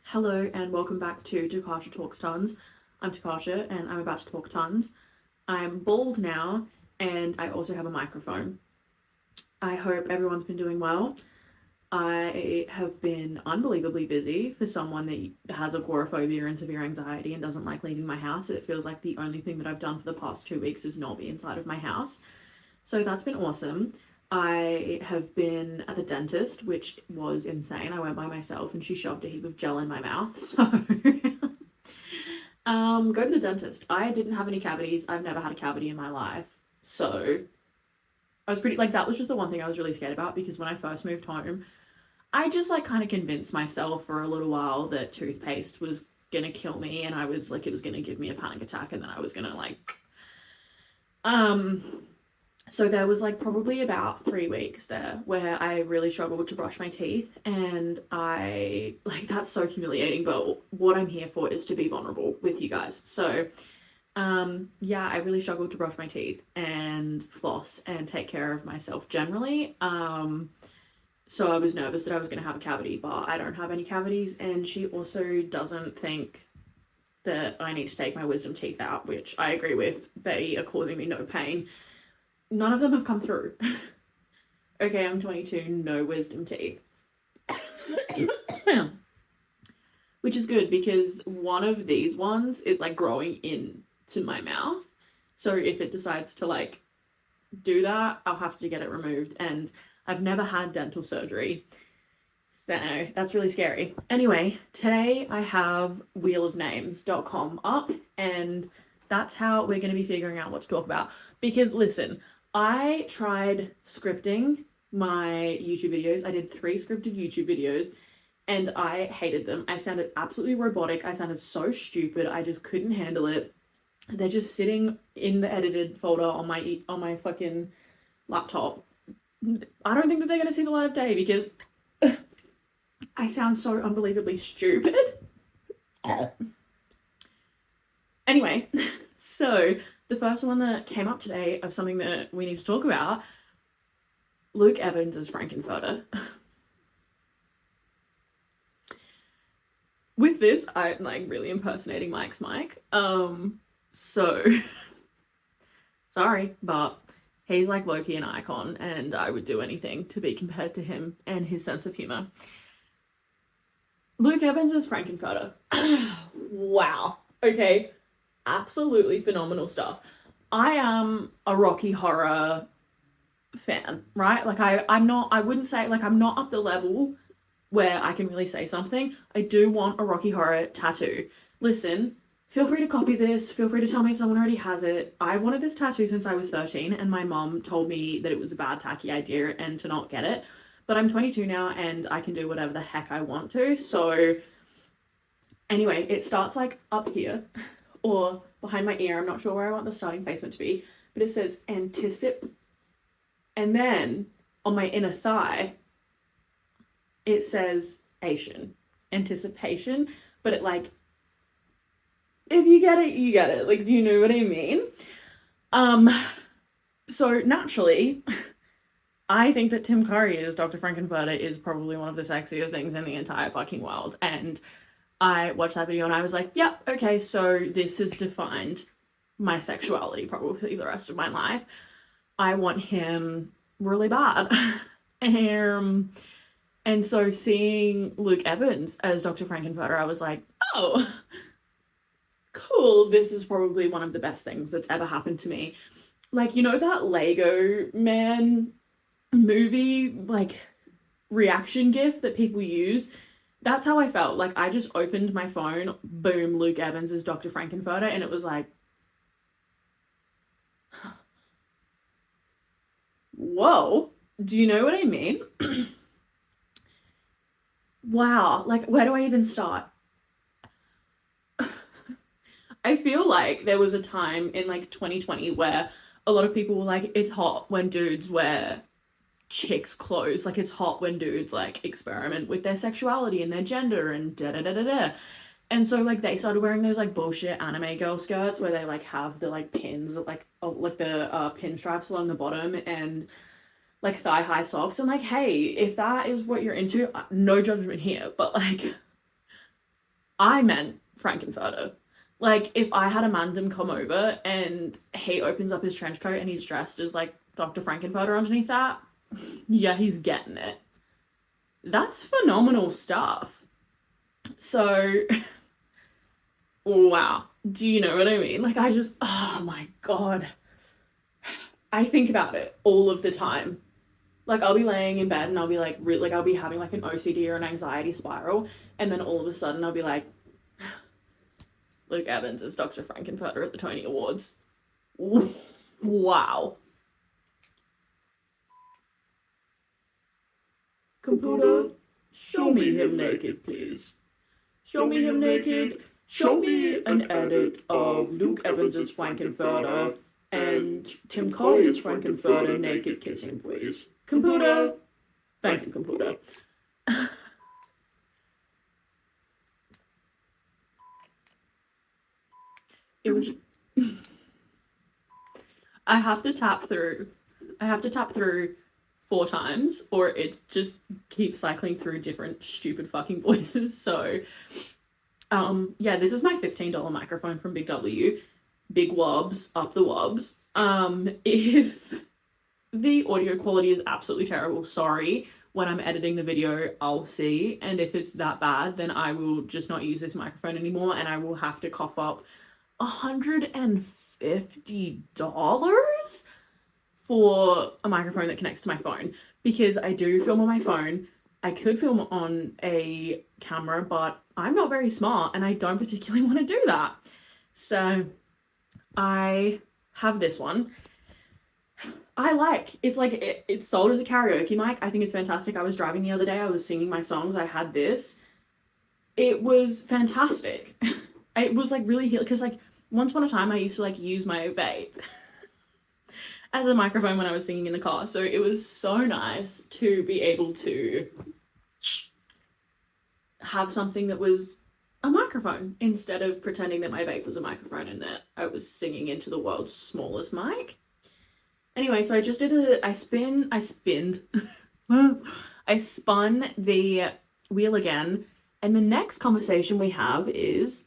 Hello and welcome back to Takasha Talks Tons. I'm Takasha and I'm about to talk tons. I'm bald now and I also have a microphone. I hope everyone's been doing well. I have been unbelievably busy for someone that has agoraphobia and severe anxiety and doesn't like leaving my house. It feels like the only thing that I've done for the past 2 weeks is not be inside of my house. So that's been awesome. I have been at the dentist, which was insane. I went by myself and she shoved a heap of gel in my mouth. So go to the dentist. I didn't have any cavities. I've never had a cavity in my life. So I was pretty like that was just the one thing I was really scared about because when I first moved home, I just like kind of convinced myself for a little while that toothpaste was gonna kill me and I was like it was gonna give me a panic attack and then I was gonna like um so there was like probably about 3 weeks there where I really struggled to brush my teeth and I like that's so humiliating, but what I'm here for is to be vulnerable with you guys. So yeah, I really struggled to brush my teeth and floss and take care of myself generally. So I was nervous that I was going to have a cavity, but I don't have any cavities, and she also doesn't think that I need to take my wisdom teeth out, which I agree with. They are causing me no pain. None of them have come through. Okay, I'm 22, no wisdom teeth. Which is good because one of these ones is like growing into my mouth. So if it decides to like do that, I'll have to get it removed. And I've never had dental surgery. So that's really scary. Anyway, today I have wheelofnames.com up, and that's how we're going to be figuring out what to talk about. Because listen, I tried scripting my YouTube videos. I did 3 scripted YouTube videos and I hated them. I sounded absolutely robotic. I sounded so stupid. I just couldn't handle it. They're just sitting in the edited folder on my fucking laptop. I don't think that they're going to see the light of day because I sound so unbelievably stupid. Anyway, so the first one that came up today of something that we need to talk about, Luke Evans as Frankenfurter. With this, I'm like really impersonating Mike's Mike. So sorry, but he's like Loki an icon, and I would do anything to be compared to him and his sense of humor. Luke Evans as Frankenfurter. Wow. Okay. Absolutely phenomenal stuff. I am a Rocky Horror fan, right? Like I wouldn't say like I'm not up the level where I can really say something. I do want a Rocky Horror tattoo. Listen, feel free to copy this. Feel free to tell me if someone already has it. I wanted this tattoo since I was 13 and my mom told me that it was a bad tacky idea and to not get it. But I'm 22 now and I can do whatever the heck I want to. So anyway, it starts like up here or behind my ear. I'm not sure where I want the starting placement to be, but it says anticip. And then on my inner thigh, it says Asian, anticipation, but it like, if you get it, you get it. Like, do you know what I mean? So naturally, I think that Tim Curry as Dr. Frankenfurter is probably one of the sexiest things in the entire fucking world. And I watched that video and I was like, yeah, okay, so this has defined my sexuality probably for the rest of my life. I want him really bad. And so seeing Luke Evans as Dr. Frankenfurter, I was like, oh, cool. This is probably one of the best things that's ever happened to me. Like, you know, that Lego Man movie, like, reaction gif that people use? That's how I felt. Like, I just opened my phone, boom, Luke Evans as Dr. Frankenfurter, and it was like, whoa, do you know what I mean? Wow, like, where do I even start? I feel like there was a time in like 2020 where a lot of people were like, it's hot when dudes wear chicks' clothes. Like, it's hot when dudes like experiment with their sexuality and their gender and da da da da da. And so like they started wearing those like bullshit anime girl skirts where they like have the like pins like the pin straps along the bottom and like thigh-high socks. And like, hey, if that is what you're into, no judgment here, but like, I meant Frankenfurter. Like, if I had a mandem come over and he opens up his trench coat and he's dressed as like Dr. Frankenfurter underneath that, yeah, he's getting it. That's phenomenal stuff. So, wow. Do you know what I mean? Like, I just, oh my God. I think about it all of the time. Like, I'll be laying in bed and I'll be like, I'll be having like an OCD or an anxiety spiral. And then all of a sudden I'll be like, Luke Evans is Dr. Frankenfurter at the Tony Awards. Wow. Computer, show me him naked, please. Show me him naked. Show me an edit of Luke Evans' Frankenfurter and Tim Colley's Frankenfurter naked kissing, please. Computer. Thank you, computer. It was. I have to tap through 4 times, or it just keeps cycling through different stupid fucking voices. So, yeah, this is my $15 microphone from Big W. Big wobs, up the wobs. If the audio quality is absolutely terrible, sorry. When I'm editing the video, I'll see. And if it's that bad, then I will just not use this microphone anymore and I will have to cough up $150 for a microphone that connects to my phone, because I do film on my phone. I could film on a camera, but I'm not very smart and I don't particularly want to do that. So I have this one. It's like, it's sold as a karaoke mic. I think it's fantastic. I was driving the other day, I was singing my songs, I had this. It was fantastic. It was like really because like once upon a time I used to like use my vape as a microphone when I was singing in the car. So it was so nice to be able to have something that was a microphone instead of pretending that my vape was a microphone and that I was singing into the world's smallest mic. Anyway, so I just did I spun the wheel again, and the next conversation we have is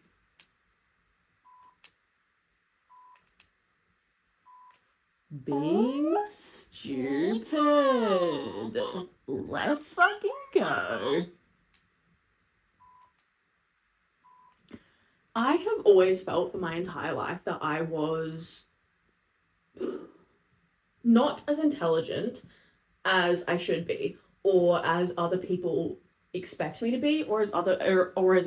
being stupid. Let's fucking go. I have always felt for my entire life that I was not as intelligent as I should be, or as other people expect me to be, or as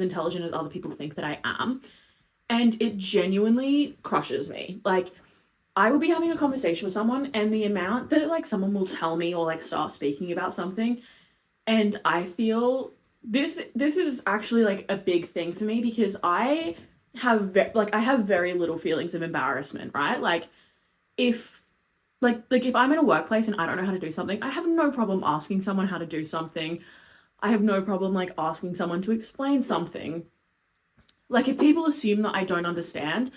intelligent as other people think that I am. And it genuinely crushes me. Like, I will be having a conversation with someone, and the amount that like someone will tell me or like start speaking about something, and I feel this is actually like a big thing for me, because I have very little feelings of embarrassment, right? Like, if if I'm in a workplace and I don't know how to do something, I have no problem asking someone how to do something. I have no problem like asking someone to explain something. Like, if people assume that I don't understand,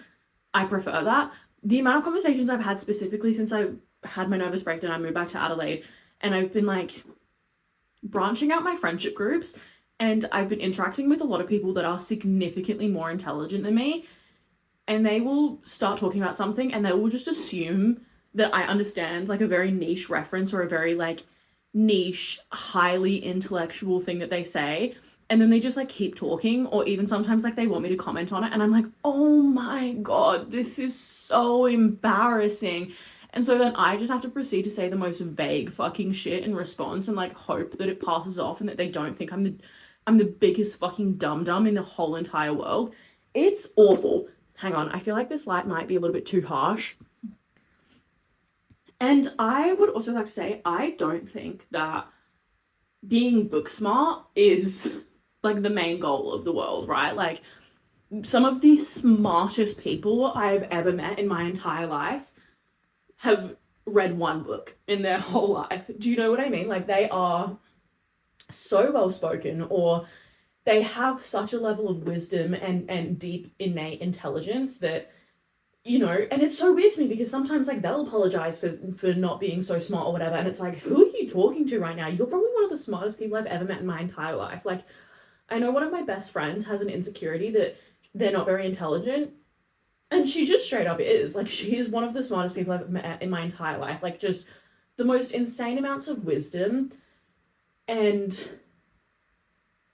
I prefer that. The amount of conversations I've had specifically since I had my nervous breakdown, I moved back to Adelaide, and I've been like branching out my friendship groups, and I've been interacting with a lot of people that are significantly more intelligent than me, and they will start talking about something and they will just assume that I understand like a very niche reference or a very like niche, highly intellectual thing that they say. And then they just like keep talking, or even sometimes like they want me to comment on it. And I'm like, oh my God, this is so embarrassing. And so then I just have to proceed to say the most vague fucking shit in response and like hope that it passes off and that they don't think I'm the biggest fucking dum-dum in the whole entire world. It's awful. Hang on, I feel like this light might be a little bit too harsh. And I would also like to say, I don't think that being book smart is like the main goal of the world, right? Like, some of the smartest people I've ever met in my entire life have read one book in their whole life. Do you know what I mean? Like, they are so well spoken, or they have such a level of wisdom and deep innate intelligence that you know, and it's so weird to me because sometimes like they'll apologize for not being so smart or whatever, and it's like, who are you talking to right now? You're probably one of the smartest people I've ever met in my entire life. Like, I know one of my best friends has an insecurity that they're not very intelligent, and she just straight up is. Like, she is one of the smartest people I've met in my entire life. Like, just the most insane amounts of wisdom and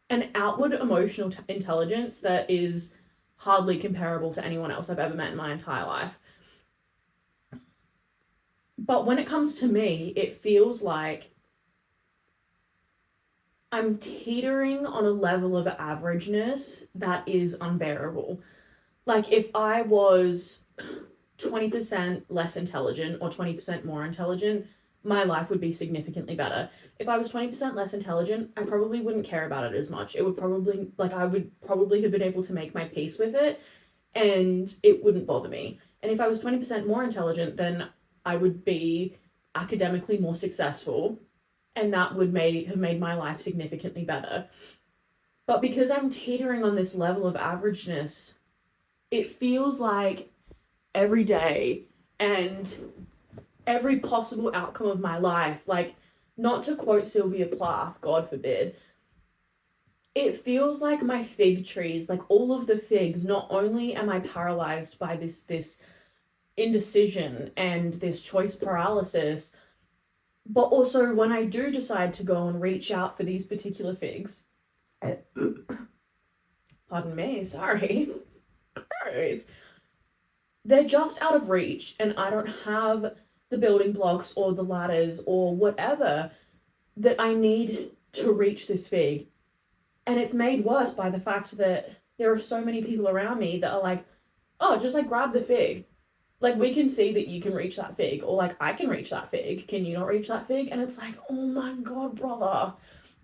an outward emotional intelligence that is hardly comparable to anyone else I've ever met in my entire life. But when it comes to me, it feels like I'm teetering on a level of averageness that is unbearable. Like, if I was 20% less intelligent or 20% more intelligent, my life would be significantly better. If I was 20% less intelligent, I probably wouldn't care about it as much. It would probably, like, I would probably have been able to make my peace with it and it wouldn't bother me. And if I was 20% more intelligent, then I would be academically more successful, and that would have made my life significantly better. But because I'm teetering on this level of averageness, it feels like every day and every possible outcome of my life, like, not to quote Sylvia Plath, God forbid, it feels like my fig trees, like all of the figs, not only am I paralyzed by this indecision and this choice paralysis, but also when I do decide to go and reach out for these particular figs, pardon me, sorry, they're just out of reach, and I don't have the building blocks or the ladders or whatever that I need to reach this fig. And it's made worse by the fact that there are so many people around me that are like, oh, just like grab the fig. Like, we can see that you can reach that fig, or like, I can reach that fig. Can you not reach that fig? And it's like, oh my God, brother.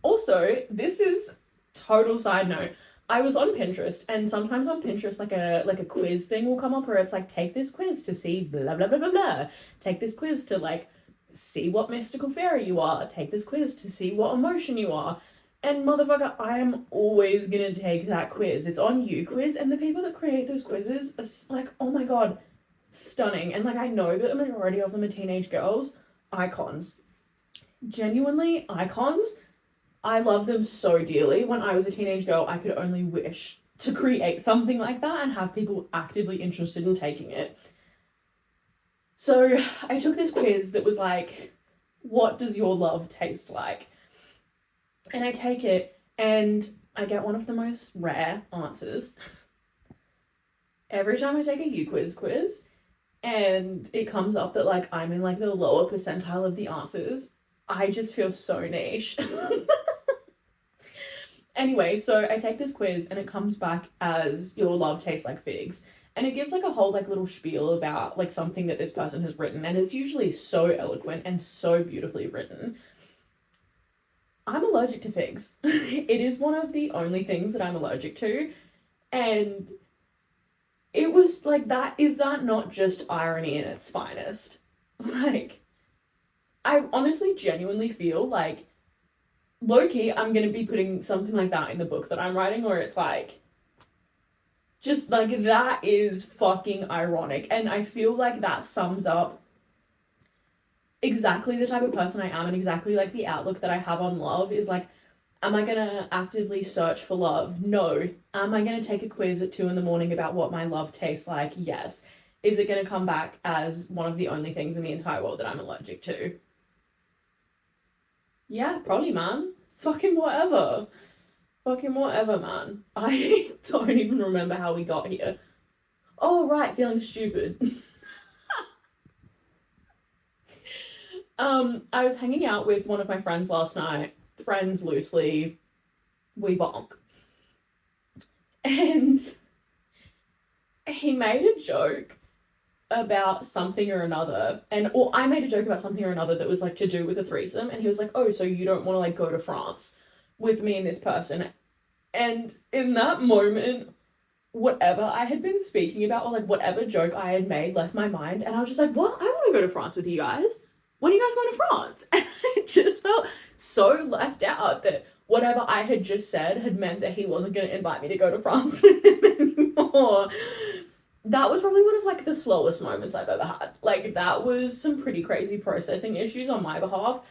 Also, this is total side note. I was on Pinterest, and sometimes on Pinterest, like a quiz thing will come up where it's like, take this quiz to see blah, blah, blah, blah, blah. Take this quiz to like see what mystical fairy you are. Take this quiz to see what emotion you are. And motherfucker, I am always gonna take that quiz. It's on UQuiz, and the people that create those quizzes are like, oh my God, stunning. And like, I know that a majority of them are teenage girls, icons, genuinely icons. I love them so dearly. When I was a teenage girl, I could only wish to create something like that and have people actively interested in taking it. So I took this quiz that was like, what does your love taste like? And I take it and I get one of the most rare answers. Every time I take a UQuiz quiz and it comes up that like I'm in like the lower percentile of the answers, I just feel so niche. Anyway, so I take this quiz and it comes back as your love tastes like figs. And it gives like a whole like little spiel about like something that this person has written, and it's usually so eloquent and so beautifully written. I'm allergic to figs. It is one of the only things that I'm allergic to. And it was like, is that not just irony in its finest? Like, I honestly genuinely feel like, low-key, I'm gonna be putting something like that in the book that I'm writing, where it's like, just like, that is fucking ironic. And I feel like that sums up exactly the type of person I am, and exactly like the outlook that I have on love is like, am I gonna actively search for love? No. Am I gonna take a quiz at 2 a.m. about what my love tastes like? Yes. Is it gonna come back as one of the only things in the entire world that I'm allergic to? Yeah, probably, man. Fucking whatever. Fucking whatever, man. I don't even remember how we got here. Oh, right, feeling stupid. I was hanging out with one of my friends last night. Friends loosely, we bonk. And he made a joke about something or another, or I made a joke about something or another that was like to do with a threesome, and he was like, oh, so you don't want to like go to France with me and this person? And in that moment, whatever I had been speaking about, or like whatever joke I had made, left my mind, and I was just like, what? I want to go to France with you guys. When are you guys going to France? And I just felt so left out that whatever I had just said had meant that he wasn't going to invite me to go to France with him anymore. that was probably one of like the slowest moments I've ever had. Like that was some pretty crazy processing issues on my behalf.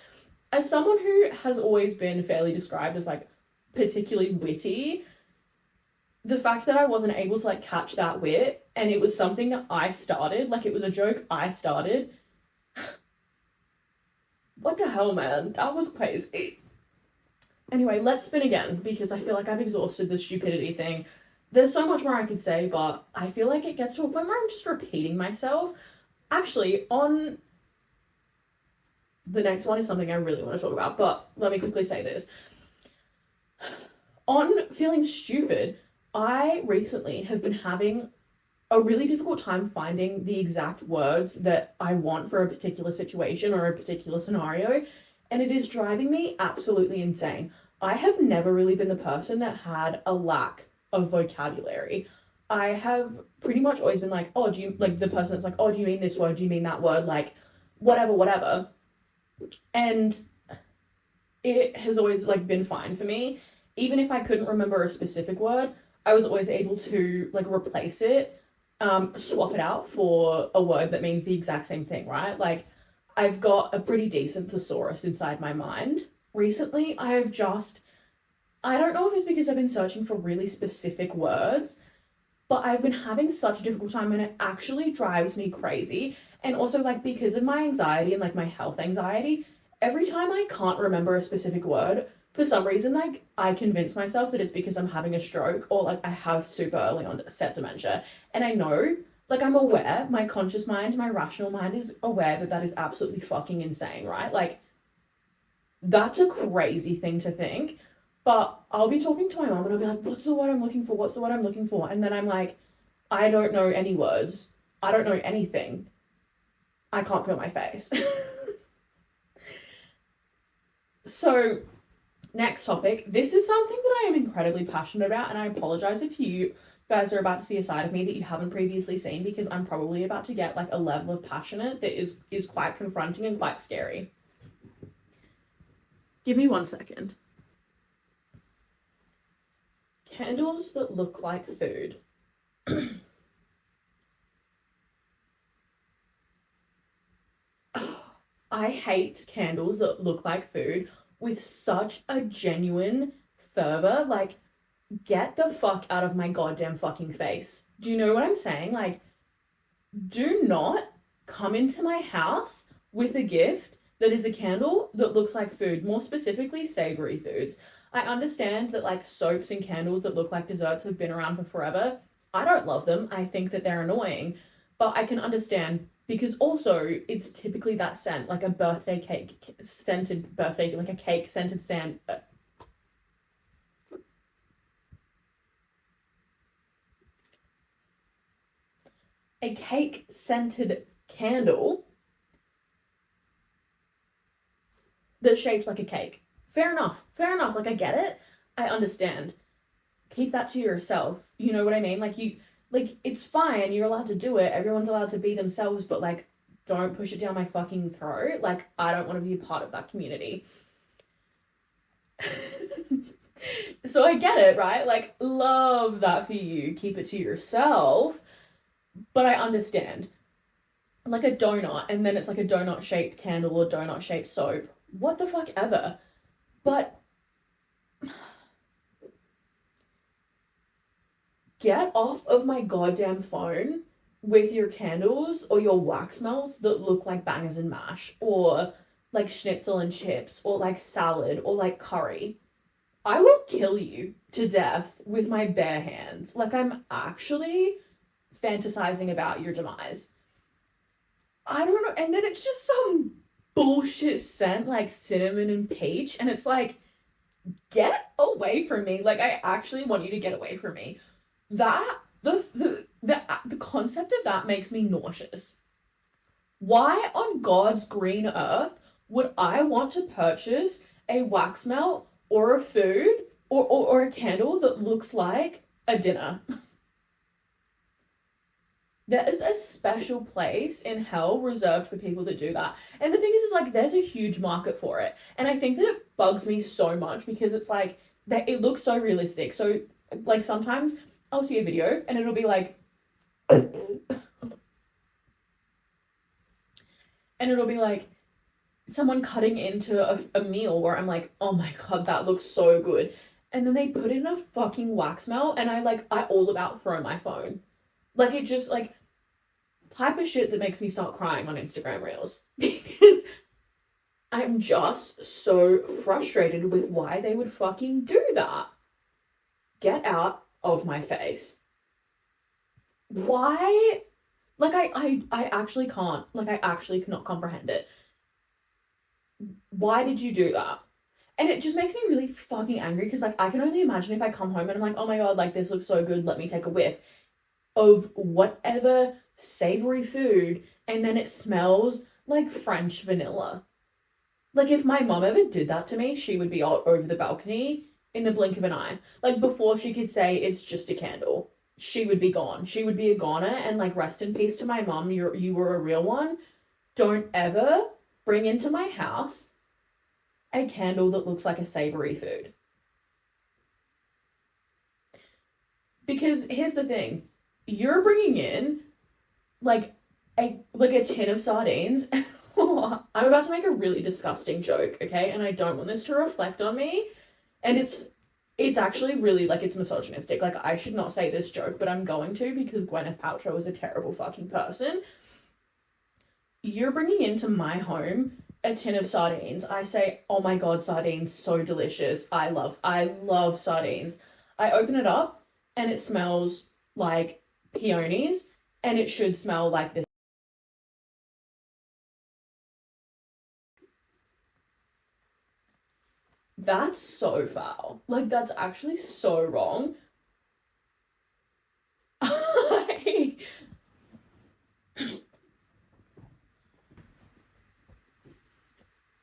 As someone who has always been fairly described as like particularly witty, the fact that I wasn't able to like catch that wit and it was something that I started, like it was a joke I started. What the hell, man? That was crazy. Anyway, let's spin again because I feel like I've exhausted the stupidity thing. There's so much more I could say, but I feel like it gets to a point where I'm just repeating myself. Actually, on the next one is something I really want to talk about, but let me quickly say this. On feeling stupid, I recently have been having a really difficult time finding the exact words that I want for a particular situation or a particular scenario, and it is driving me absolutely insane. I have never really been the person that had a lack of vocabulary. I have pretty much always been like, oh, do you like the person that's like, oh, do you mean this word? Do you mean that word? Like, whatever, whatever. And it has always like been fine for me. Even if I couldn't remember a specific word, I was always able to like replace it, swap it out for a word that means the exact same thing, right? Like I've got a pretty decent thesaurus inside my mind. Recently, I don't know if it's because I've been searching for really specific words, but I've been having such a difficult time and it actually drives me crazy. And also, like, because of my anxiety and like my health anxiety, every time I can't remember a specific word, for some reason, like, I convince myself that it's because I'm having a stroke or like I have super early onset dementia. And I know, like, I'm aware, my conscious mind, my rational mind is aware that that is absolutely fucking insane, right? Like, that's a crazy thing to think. But I'll be talking to my mom and I'll be like, what's the word I'm looking for? What's the word I'm looking for? And then I'm like, I don't know any words. I don't know anything. I can't feel my face. So, next topic. This is something that I am incredibly passionate about, and I apologize if you guys are about to see a side of me that you haven't previously seen because I'm probably about to get like a level of passionate that is quite confronting and quite scary. Give me 1 second. Candles that look like food. I hate candles that look like food with such a genuine fervor. Like, get the fuck out of my goddamn fucking face. Do you know what I'm saying? Like, do not come into my house with a gift that is a candle that looks like food, more specifically savory foods. I understand that like soaps and candles that look like desserts have been around for forever. I don't love them. I think that they're annoying, but I can understand because also it's typically that scent, like a birthday cake scented birthday, like a cake scented scent. A cake scented candle that's shaped like a cake. Fair enough. Fair enough. Like I get it. I understand. Keep that to yourself. You know what I mean? Like it's fine. You're allowed to do it. Everyone's allowed to be themselves, but like don't push it down my fucking throat. Like I don't want to be a part of that community. So I get it, right? Like love that for you. Keep it to yourself. But I understand. Like a donut and then it's like a donut shaped candle or donut shaped soap. What the fuck ever. But get off of my goddamn phone with your candles or your wax melts that look like bangers and mash or like schnitzel and chips or like salad or like curry. I will kill you to death with my bare hands. Like I'm actually fantasizing about your demise. I don't know. And then it's just some bullshit scent like cinnamon and peach. And it's like, get away from me. Like, I actually want you to get away from me. That, the concept of that makes me nauseous. Why on God's green earth would I want to purchase a wax melt or a food or a candle that looks like a dinner? There is a special place in hell reserved for people that do that. And the thing is like, there's a huge market for it. And I think that it bugs me so much because it's like, that it looks so realistic. So, like, sometimes I'll see a video and it'll be like, And it'll be like someone cutting into a meal where I'm like, oh my god, that looks so good. And then they put it in a fucking wax melt, and I all about throw my phone. Like, it just, like, type of shit that makes me start crying on Instagram Reels. Because I'm just so frustrated with why they would fucking do that. Get out of my face. Why? Like, I actually can't. Like, I actually cannot comprehend it. Why did you do that? And it just makes me really fucking angry because, like, I can only imagine if I come home and I'm like, oh my god, like, this looks so good, let me take a whiff of whatever savory food, and then it smells like French vanilla. Like, if my mom ever did that to me, she would be out over the balcony in the blink of an eye. Like, before she could say it's just a candle, she would be gone. She would be a goner, and, like, rest in peace to my mom. You were a real one. Don't ever bring into my house a candle that looks like a savory food. Because here's the thing, you're bringing in like a tin of sardines. I'm about to make a really disgusting joke, okay? And I don't want this to reflect on me. And it's actually really, like, it's misogynistic. Like, I should not say this joke, but I'm going to because Gwyneth Paltrow is a terrible fucking person. You're bringing into my home a tin of sardines. I say, oh my god, sardines, so delicious. I love sardines. I open it up and it smells like peonies, and it should smell like this. That's so foul. Like, that's actually so wrong.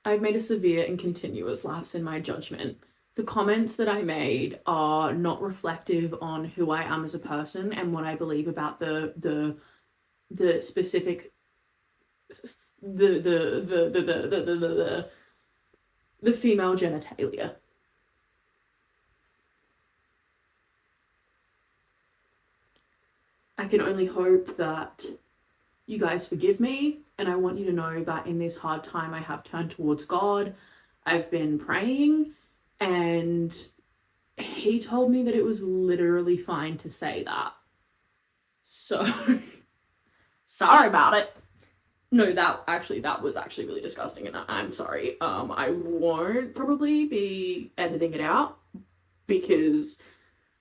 I've made a severe and continuous lapse in my judgment. The comments that I made are not reflective on who I am as a person and what I believe about the specific the female genitalia. I can only hope that you guys forgive me, and I want you to know that in this hard time I have turned towards God. I've been praying, and he told me that it was literally fine to say that. So sorry about it. No, that was actually really disgusting, and I'm sorry. I won't probably be editing it out because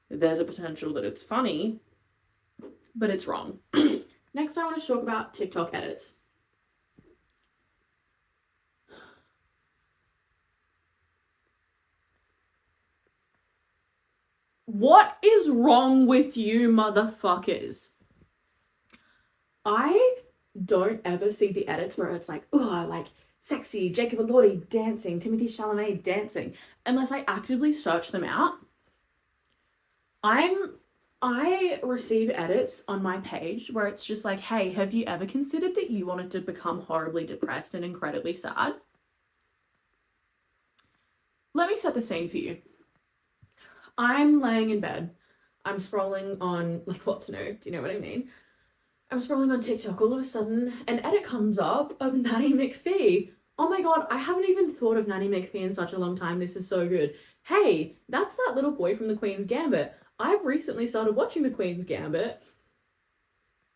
there's a potential that it's funny, but it's wrong. Next, I want to talk about TikTok edits. What is wrong with you, motherfuckers? I don't ever see the edits where it's like, oh, like sexy Jacob Elordi dancing, Timothée Chalamet dancing, unless I actively search them out. I receive edits on my page where it's just like, hey, have you ever considered that you wanted to become horribly depressed and incredibly sad? Let me set the scene for you. I'm laying in bed. I'm scrolling on, like, what to know? Do you know what I mean? I'm scrolling on TikTok. All of a sudden, an edit comes up of Nanny McPhee. Oh my god, I haven't even thought of Nanny McPhee in such a long time. This is so good. Hey, that's that little boy from The Queen's Gambit. I've recently started watching The Queen's Gambit.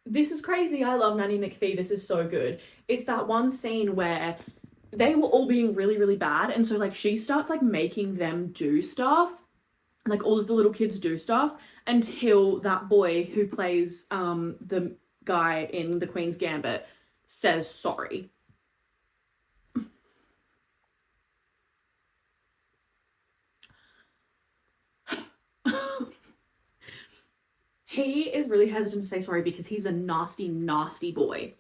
This is crazy. I love Nanny McPhee. This is so good. It's that one scene where they were all being really, really bad. And so, like, she starts, like, making them do stuff. Like, all of the little kids do stuff until that boy who plays the guy in The Queen's Gambit says sorry. He is really hesitant to say sorry because he's a nasty, nasty boy.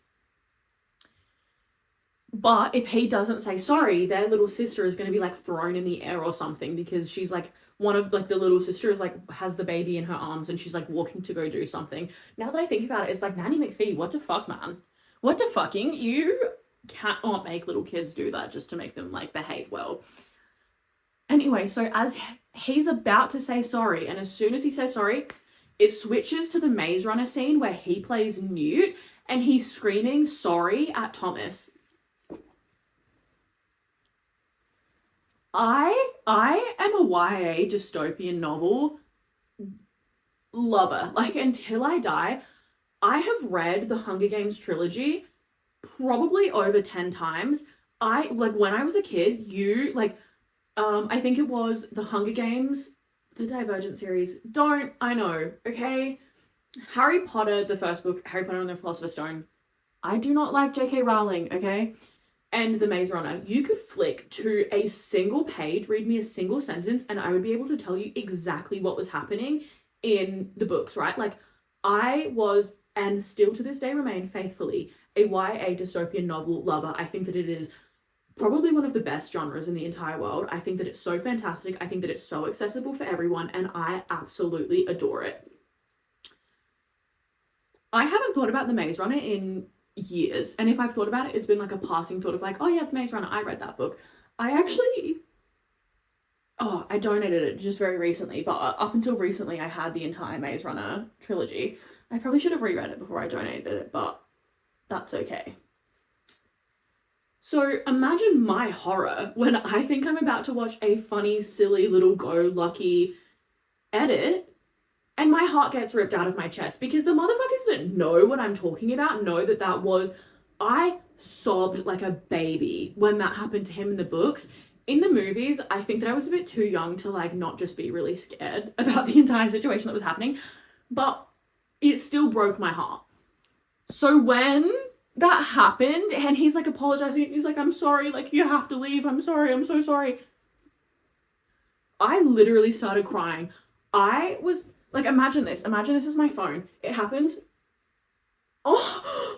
But if he doesn't say sorry, their little sister is going to be, like, thrown in the air or something because she's, like, one of, like, the little sisters, like, has the baby in her arms and she's, like, walking to go do something. Now that I think about it, it's like, Nanny McPhee, what the fuck, man? What the fucking? You cannot make little kids do that just to make them, like, behave well. Anyway, so as he's about to say sorry, and as soon as he says sorry, it switches to the Maze Runner scene where he plays Newt and he's screaming sorry at Thomas. I am a YA dystopian novel lover. Like, until I die, I have read the Hunger Games trilogy probably over 10 times. When I was a kid, I think it was the Hunger Games, the Divergent series. I know, okay? Harry Potter, the first book, Harry Potter and the Philosopher's Stone. I do not like J.K. Rowling, okay? And The Maze Runner. You could flick to a single page, read me a single sentence, and I would be able to tell you exactly what was happening in the books, right? Like, I was, and still to this day remain faithfully, a YA dystopian novel lover. I think that it is probably one of the best genres in the entire world. I think that it's so fantastic. I think that it's so accessible for everyone, and I absolutely adore it. I haven't thought about The Maze Runner in years, and if I've thought about it, it's been like a passing thought of like, oh yeah, The Maze Runner, I read that book. I donated it just very recently, but up until recently I had the entire Maze Runner trilogy. I probably should have reread it before I donated it, but that's okay. So imagine my horror when I think I'm about to watch a funny, silly little go-lucky edit and my heart gets ripped out of my chest because the motherfuckers that know what I'm talking about know that was... I sobbed like a baby when that happened to him in the books. In the movies, I think that I was a bit too young to like not just be really scared about the entire situation that was happening, but it still broke my heart. So when that happened and he's like apologizing, he's like, I'm sorry, like you have to leave, I'm sorry, I'm so sorry. I literally started crying. I was like, imagine this is my phone. It happens. Oh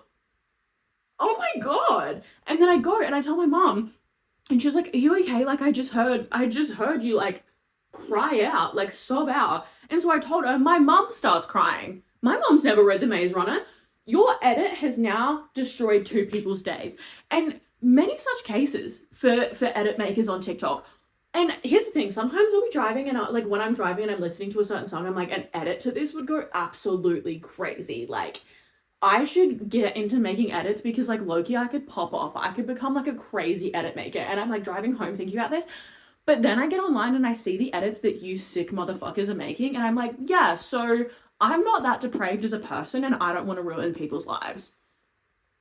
my God. And then I go and I tell my mom and she's like, are you okay? Like I just heard you like cry out, like sob out. And so I told her, my mom starts crying. My mom's never read The Maze Runner. Your edit has now destroyed 2 people's days. And many such cases for edit makers on TikTok. And here's the thing, sometimes I'll be driving and like when I'm driving and I'm listening to a certain song, I'm like, an edit to this would go absolutely crazy. Like, I should get into making edits because like low-key I could pop off. I could become like a crazy edit maker. And I'm like driving home thinking about this. But then I get online and I see the edits that you sick motherfuckers are making. And I'm like, yeah, so I'm not that depraved as a person and I don't want to ruin people's lives.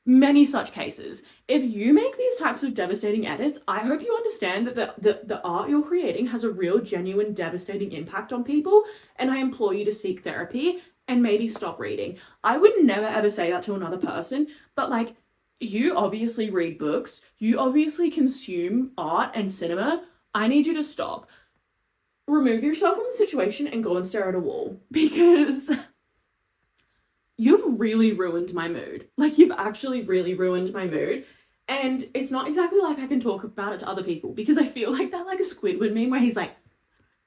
Many such cases. If you make these types of devastating edits, I hope you understand that the art you're creating has a real, genuine, devastating impact on people, and I implore you to seek therapy and maybe stop reading. I would never ever say that to another person, but like, you obviously read books, you obviously consume art and cinema. I need you to stop. Remove yourself from the situation and go and stare at a wall, because you've really ruined my mood. Like, you've actually really ruined my mood. And it's not exactly like I can talk about it to other people, because I feel like that like a Squidward meme where he's like,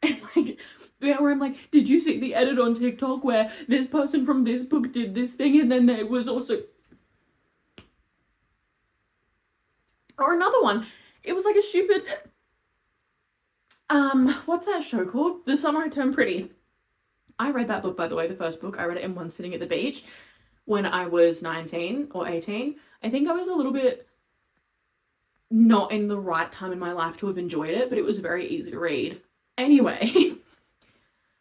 and like, where I'm like, did you see the edit on TikTok where this person from this book did this thing and then there was also... Or another one, it was like a stupid... what's that show called? The Summer I Turned Pretty. I read that book, by the way, the first book. I read it in one sitting at the beach when I was 19 or 18. I think I was a little bit not in the right time in my life to have enjoyed it, but it was very easy to read. Anyway,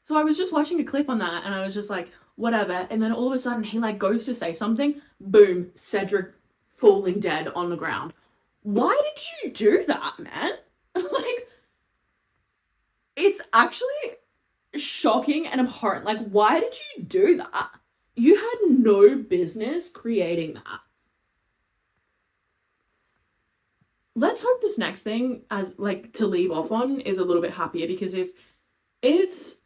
so I was just watching a clip on that and I was just like, whatever. And then all of a sudden he like goes to say something, boom, Cedric falling dead on the ground. Why did you do that, man? Like, it's actually shocking and abhorrent. Like, why did you do that? You had no business creating that. Let's hope this next thing, as like to leave off on, is a little bit happier, because if it's...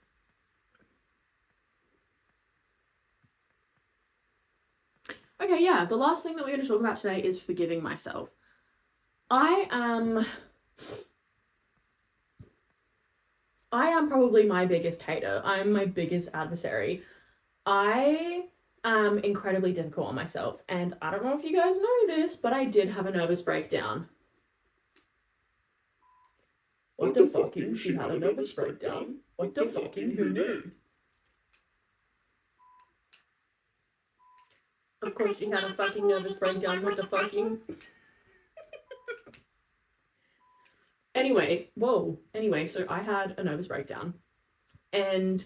Okay, yeah, the last thing that we're going to talk about today is forgiving myself. I am probably my biggest hater. I'm my biggest adversary. I am incredibly difficult on myself, and I don't know if you guys know this, but I did have a nervous breakdown. What the fucking? She had a nervous breakdown. What the fucking? Who knew? Of course she had a fucking nervous breakdown. What the fucking? Anyway, so I had a nervous breakdown. And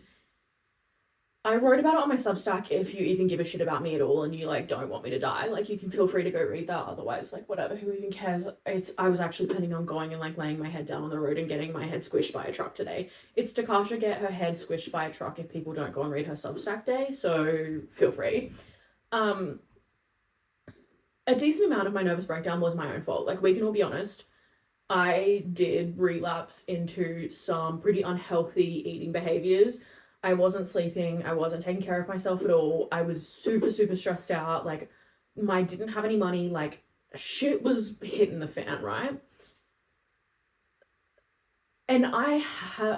I wrote about it on my Substack. If you even give a shit about me at all and you like don't want me to die, like you can feel free to go read that. Otherwise, like whatever, who even cares? I was actually planning on going and like laying my head down on the road and getting my head squished by a truck today. It's Takasha get her head squished by a truck if people don't go and read her Substack day, so feel free. A decent amount of my nervous breakdown was my own fault. Like we can all be honest. I did relapse into some pretty unhealthy eating behaviors. I wasn't sleeping. I wasn't taking care of myself at all. I was super, super stressed out. Like, I didn't have any money. Like, shit was hitting the fan, right? And I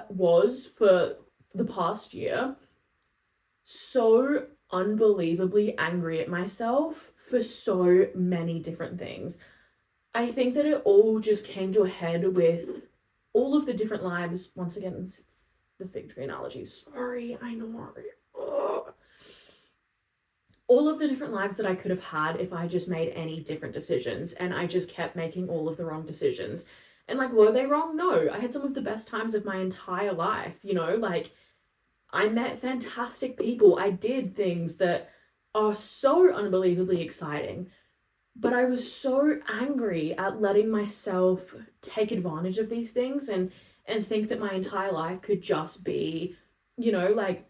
was, for the past year, so unbelievably angry at myself for so many different things. I think that it all just came to a head with all of the different lives. Once again, the fig tree analogy. Sorry, I know. Ugh. All of the different lives that I could have had if I just made any different decisions, and I just kept making all of the wrong decisions. And like, were they wrong? No. I had some of the best times of my entire life, you know, like I met fantastic people. I did things that are so unbelievably exciting. But I was so angry at letting myself take advantage of these things and think that my entire life could just be, you know, like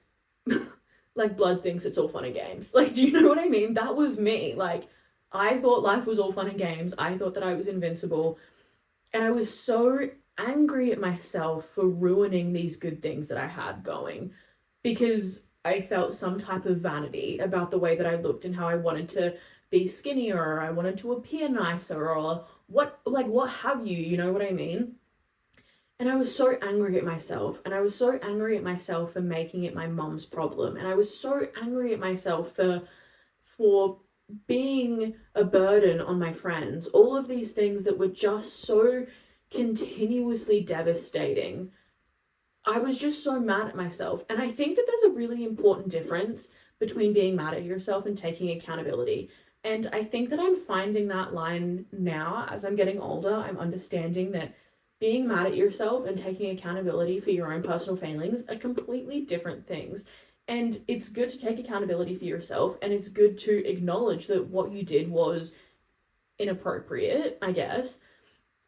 like blood thinks it's all fun and games. Like, do you know what I mean? That was me. Like, I thought life was all fun and games. I thought that I was invincible. And I was so angry at myself for ruining these good things that I had going because I felt some type of vanity about the way that I looked and how I wanted to be skinnier, or I wanted to appear nicer, or what have you, you know what I mean? And I was so angry at myself, and I was so angry at myself for making it my mum's problem, and I was so angry at myself for being a burden on my friends. All of these things that were just so continuously devastating. I was just so mad at myself. And I think that there's a really important difference between being mad at yourself and taking accountability. And I think that I'm finding that line now as I'm getting older. I'm understanding that being mad at yourself and taking accountability for your own personal failings are completely different things. And it's good to take accountability for yourself, and it's good to acknowledge that what you did was inappropriate, I guess,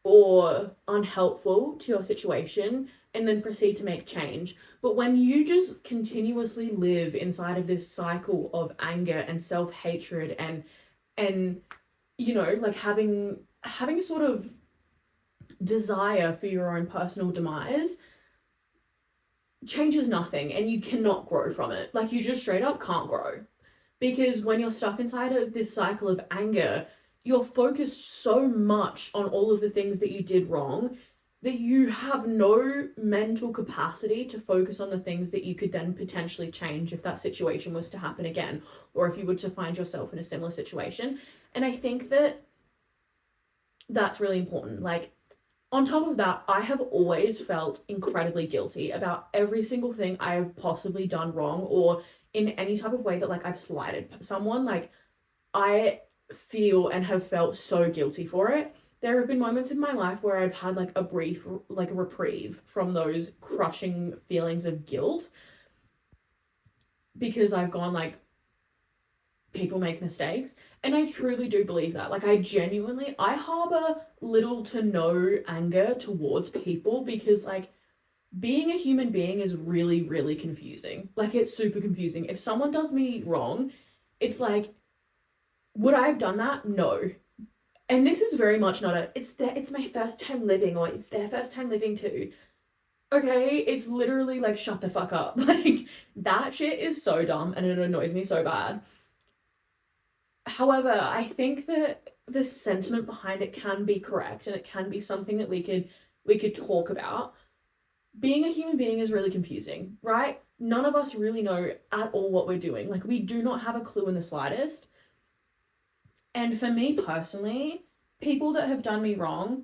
or unhelpful to your situation, and then proceed to make change. But when you just continuously live inside of this cycle of anger and self-hatred and you know, like having a sort of desire for your own personal demise, changes nothing, and you cannot grow from it. Like, you just straight up can't grow. Because when you're stuck inside of this cycle of anger, you're focused so much on all of the things that you did wrong that you have no mental capacity to focus on the things that you could then potentially change if that situation was to happen again, or if you were to find yourself in a similar situation. And I think that that's really important. Like, on top of that, I have always felt incredibly guilty about every single thing I have possibly done wrong, or in any type of way that like I've slighted someone. Like, I feel and have felt so guilty for it. There have been moments in my life where I've had like a brief, like a reprieve from those crushing feelings of guilt, because I've gone like, people make mistakes. And I truly do believe that. Like, I harbor little to no anger towards people, because like, being a human being is really, really confusing. Like, it's super confusing. If someone does me wrong, it's like, would I have done that? No. And this is very much not it's my first time living, or it's their first time living too. Okay, it's literally like, shut the fuck up. Like, that shit is so dumb and it annoys me so bad. However, I think that the sentiment behind it can be correct, and it can be something that we could talk about. Being a human being is really confusing, right? None of us really know at all what we're doing. Like, we do not have a clue in the slightest. And for me personally, people that have done me wrong,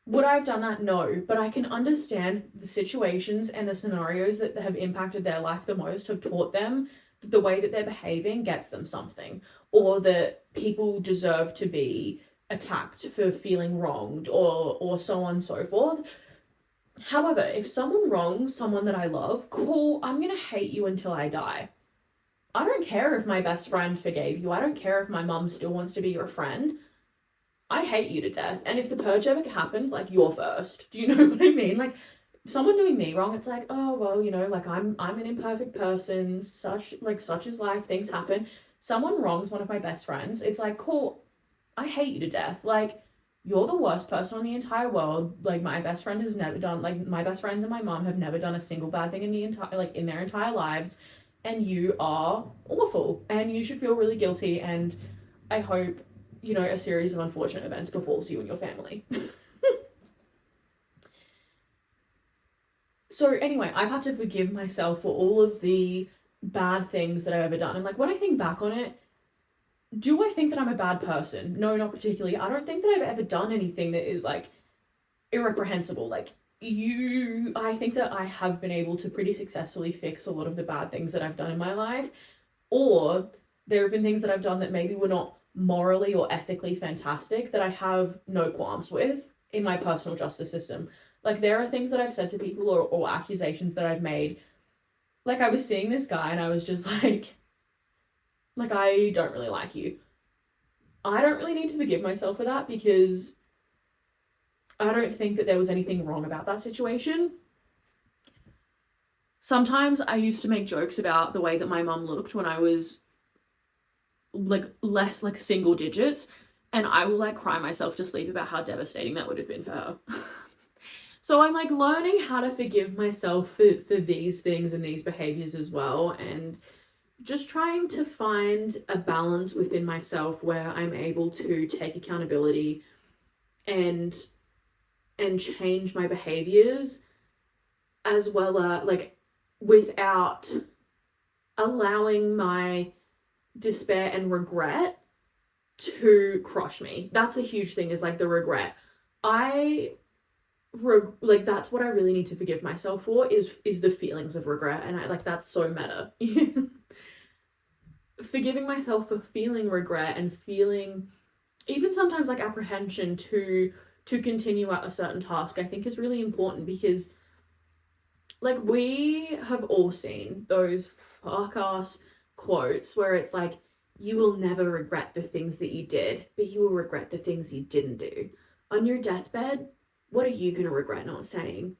would I have done that? No. But I can understand the situations and the scenarios that have impacted their life the most have taught them the way that they're behaving gets them something, or that people deserve to be attacked for feeling wronged, or so on and so forth. However, if someone wrongs someone that I love, cool, I'm gonna hate you until I die. I don't care if my best friend forgave you. I don't care if my mum still wants to be your friend. I hate you to death. And if the purge ever happens, like, you're first. Do you know what I mean? Like, someone doing me wrong, it's like, oh well, you know, like I'm an imperfect person, such is life, things happen. Someone wrongs one of my best friends, it's like, cool, I hate you to death. Like, you're the worst person on the entire world. Like, my best friend has never done, like, my best friends and my mom have never done a single bad thing in the entire, like, in their entire lives, and you are awful, and you should feel really guilty, and I hope, you know, a series of unfortunate events befalls you and your family. So anyway, I've had to forgive myself for all of the bad things that I've ever done. And like, when I think back on it, do I think that I'm a bad person? No, not particularly. I don't think that I've ever done anything that is like irreprehensible. Like, I think that I have been able to pretty successfully fix a lot of the bad things that I've done in my life. Or there have been things that I've done that maybe were not morally or ethically fantastic that I have no qualms with in my personal justice system. Like, there are things that I've said to people, or accusations that I've made. Like, I was seeing this guy and I was just like, I don't really like you. I don't really need to forgive myself for that, because I don't think that there was anything wrong about that situation. Sometimes I used to make jokes about the way that my mum looked when I was like less like single digits, and I will like cry myself to sleep about how devastating that would have been for her. So I'm like learning how to forgive myself for these things and these behaviors as well, and just trying to find a balance within myself where I'm able to take accountability and change my behaviors, as well as like without allowing my despair and regret to crush me. That's a huge thing, is like the regret. Like, that's what I really need to forgive myself for, is the feelings of regret. And I like, that's so meta. Forgiving myself for feeling regret and feeling even sometimes like apprehension to continue at a certain task, I think is really important, because like, we have all seen those fuck ass quotes where it's like, you will never regret the things that you did, but you will regret the things you didn't do. On your deathbed, what are you going to regret not saying?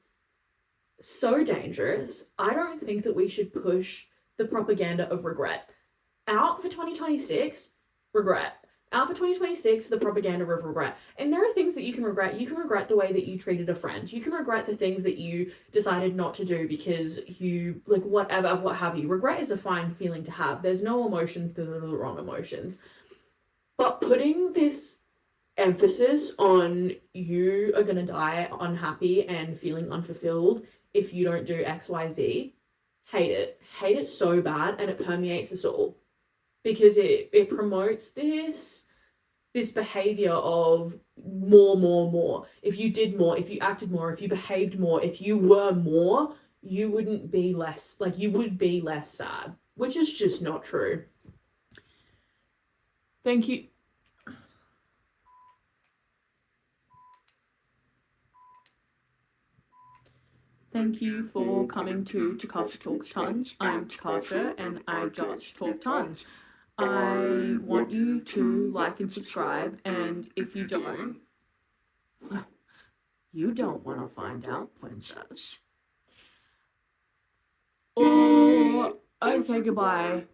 So dangerous. I don't think that we should push the propaganda of regret. Out for 2026, regret. Out for 2026, the propaganda of regret. And there are things that you can regret. You can regret the way that you treated a friend. You can regret the things that you decided not to do because you, like, whatever, what have you. Regret is a fine feeling to have. There's no emotions that are the wrong emotions. But putting this emphasis on you are going to die unhappy and feeling unfulfilled if you don't do XYZ, hate it. Hate it so bad, and it permeates us all. Because it promotes this behavior of more. If you did more, if you acted more, if you behaved more, if you were more, you wouldn't be less, like, you would be less sad, which is just not true. Thank you. Thank you for coming to Takasha Talks Tons. I'm Takasha and I just talk tons. I want you to like and subscribe, and if you don't, you don't want to find out, princess. Oh, okay, goodbye.